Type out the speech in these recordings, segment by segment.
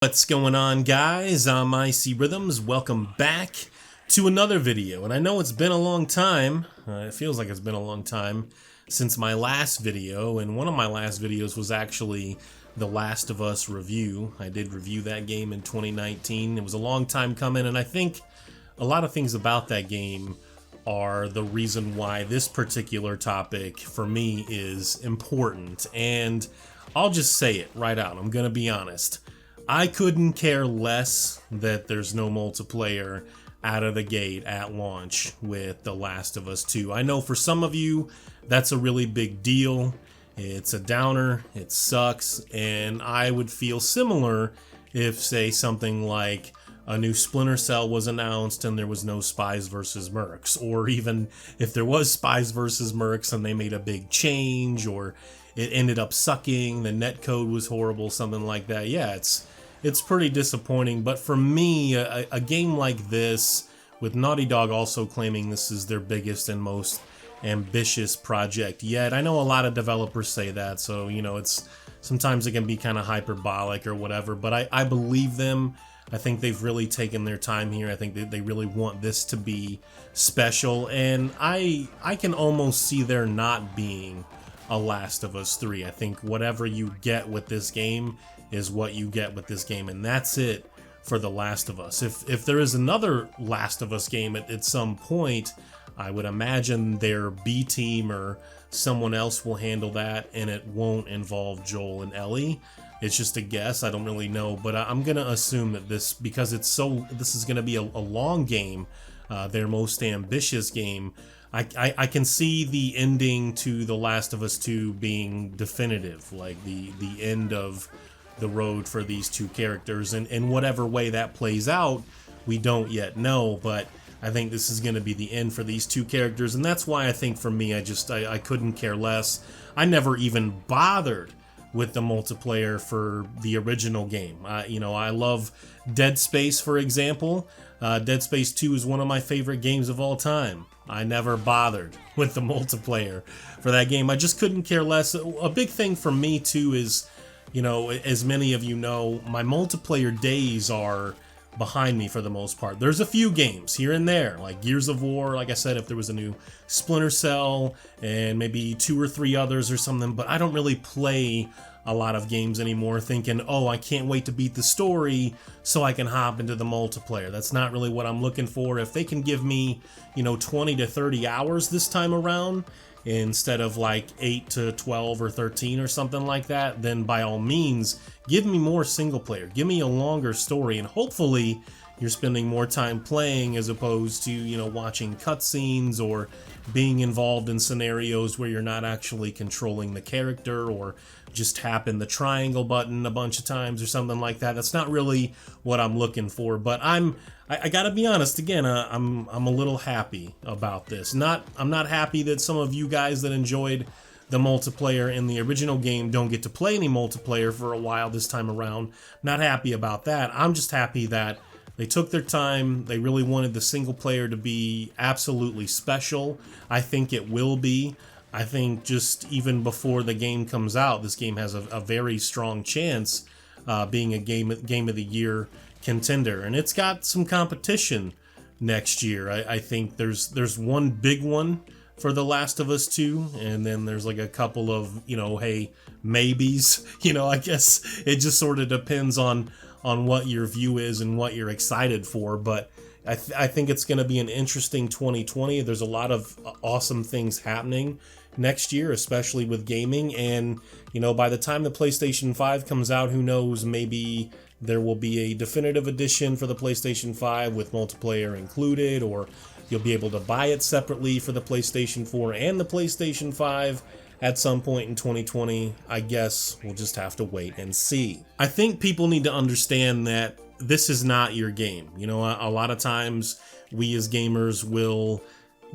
What's going on, guys? I'm Icy Rhythms. Welcome back to another video. And I know it's been a long time. It feels like it's been a long time since my last video. And one of my last videos was actually The Last of Us review. I did review that game in 2019. It was a long time coming, and I think a lot of things about that game are the reason why this particular topic for me is important. And I'll just say it right out. I'm gonna be honest. I couldn't care less that there's no multiplayer out of the gate at launch with The Last of Us 2. I know for some of you, that's a really big deal. It's a downer, it sucks, and I would feel similar if, say, something like a new Splinter Cell was announced and there was no Spies vs. Mercs, or even if there was Spies vs. Mercs and they made a big change, or it ended up sucking, the netcode was horrible, something like that. Yeah, it's pretty disappointing, but for me, a game like this, with Naughty Dog also claiming this is their biggest and most ambitious project yet. I know a lot of developers say that, so, you know, sometimes it can be kind of hyperbolic or whatever, but I believe them. I think they've really taken their time here. I think that they really want this to be special, and I can almost see there not being a Last of Us 3. I think whatever you get with this game is what you get with this game, and that's it for The Last of Us. If there is another Last of Us game at some point, I would imagine their B team or someone else will handle that, and it won't involve Joel and Ellie. It's just a guess. I don't really know, but I'm gonna assume that because this is gonna be a long game, their most ambitious game. I can see the ending to The Last of Us 2 being definitive, like the end of the road for these two characters, and in whatever way that plays out, we don't yet know, but I think this is going to be the end for these two characters, and that's why I think for me, I couldn't care less. I never even bothered with the multiplayer for the original game. I love Dead Space, for example. Dead Space 2 is one of my favorite games of all time. I never bothered with the multiplayer for that game. I just couldn't care less. A big thing for me, too, is, you know, as many of you know, my multiplayer days are behind me for the most part. There's a few games here and there, like Gears of War, like I said, if there was a new Splinter Cell, and maybe 2 or 3 others or something, but I don't really play a lot of games anymore thinking, oh, I can't wait to beat the story so I can hop into the multiplayer. That's not really what I'm looking for. If they can give me, 20 to 30 hours this time around, instead of like 8 to 12 or 13 or something like that, then by all means, give me more single player. Give me a longer story, and hopefully you're spending more time playing as opposed to, watching cutscenes or being involved in scenarios where you're not actually controlling the character, or just tapping the triangle button a bunch of times or something like that. That's not really what I'm looking for, but I gotta be honest again, I'm a little happy about this. I'm not happy that some of you guys that enjoyed the multiplayer in the original game don't get to play any multiplayer for a while this time around. Not happy about that. I'm just happy that they took their time. They really wanted the single player to be absolutely special. I think it will be. I think just even before the game comes out, this game has a very strong chance being a game of the year contender, and it's got some competition next year. I think there's one big one for The Last of Us 2, and then there's like a couple of, hey, maybes. I guess it just sort of depends on what your view is and what you're excited for, but I think it's going to be an interesting 2020. There's a lot of awesome things happening next year, especially with gaming, and by the time the PlayStation 5 comes out, who knows, maybe there will be a definitive edition for the PlayStation 5 with multiplayer included, or you'll be able to buy it separately for the PlayStation 4 and the PlayStation 5 at some point in 2020. I guess we'll just have to wait and see. I think people need to understand that this is not your game. A lot of times we as gamers will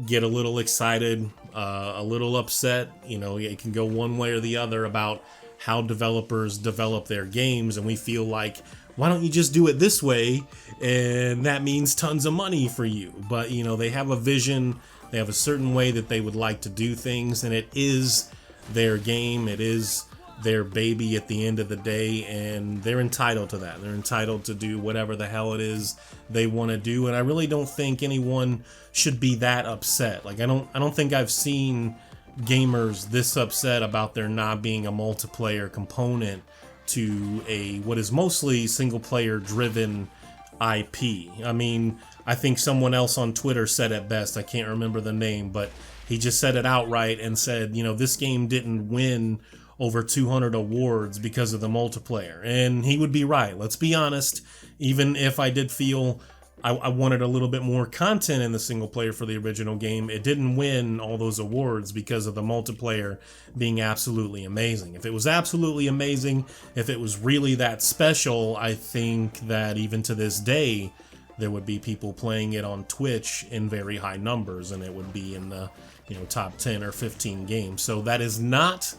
get a little excited, a little upset. It can go one way or the other about how developers develop their games, and we feel like, why don't you just do it this way, and that means tons of money for you. But they have a vision, they have a certain way that they would like to do things, and it is their game, it is their baby at the end of the day, and they're entitled to that. They're entitled to do whatever the hell it is they want to do, and I really don't think anyone should be that upset. Like I don't think I've seen gamers this upset about there not being a multiplayer component to a what is mostly single player driven IP. I mean, I think someone else on Twitter said it best. I can't remember the name, but he just said it outright and said, you know, this game didn't win over 200 awards because of the multiplayer. And he would be right. Let's be honest. Even if I did feel I wanted a little bit more content in the single player for the original game, it didn't win all those awards because of the multiplayer being absolutely amazing. If it was absolutely amazing, if it was really that special, I think that even to this day, there would be people playing it on Twitch in very high numbers, and it would be in the, you know, top 10 or 15 games. So that is not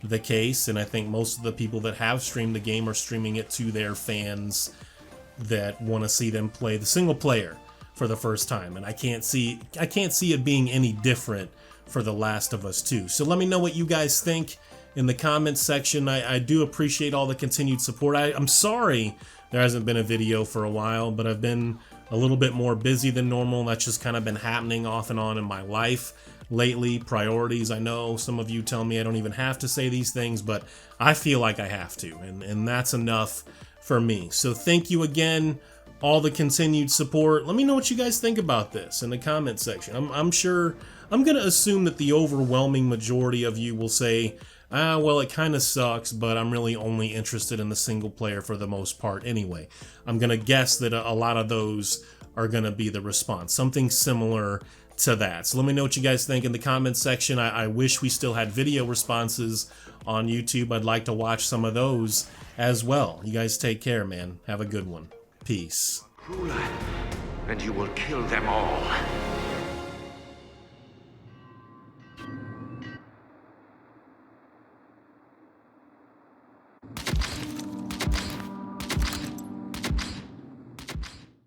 the case, and I think most of the people that have streamed the game are streaming it to their fans that want to see them play the single player for the first time, and I can't see it being any different for The Last of Us 2. So let me know what you guys think in the comments section. I do appreciate all the continued support. I'm sorry there hasn't been a video for a while, but I've been a little bit more busy than normal. That's just kind of been happening off and on in my life lately. Priorities. I know some of you tell me I don't even have to say these things, but I feel like I have to, and that's enough for me. So thank you again, all the continued support. Let me know what you guys think about this in the comment section. I'm sure, I'm gonna assume that the overwhelming majority of you will say, well, it kind of sucks, but I'm really only interested in the single player for the most part anyway. I'm gonna guess that a lot of those are gonna be the response, something similar to that. So let me know what you guys think in the comments section. I wish we still had video responses on YouTube. I'd like to watch some of those as well. You guys take care, man. Have a good one. Peace. Crueler, and you will kill them all.